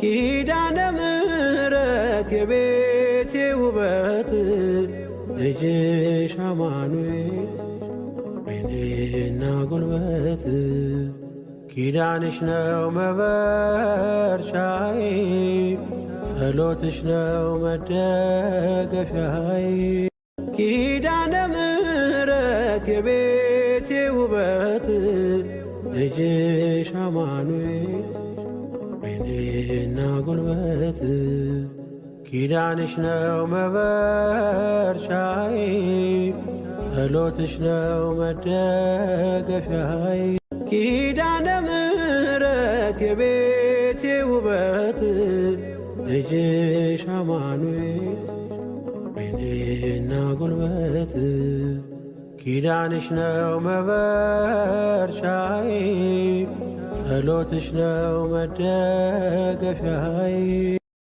ኪዳነ ምሕረት የቤቴ ውበት ልጅሽ አማኑኤል ዓይኔና ጉልበት ኪዳንሽ ነው መበርቻዬ ጸሎትሽ ነው መደገፊያዬ ኪዳነ ምሕረት የቤቴ ውበት ልጅሽ አማኑኤል ዓይኔና ጉልበት ኪዳንሽ ነው መበርቻዬ ጸሎትሽ ነው መደገፊያዬ ኪዳነ ምሕረት የቤቴ ውበት ልጅሽ አማኑኤል ዓይኔና ጉልበት ኪዳንሽ ነው መበርቻዬ ጸሎትሽ ነው መደገፊያዬ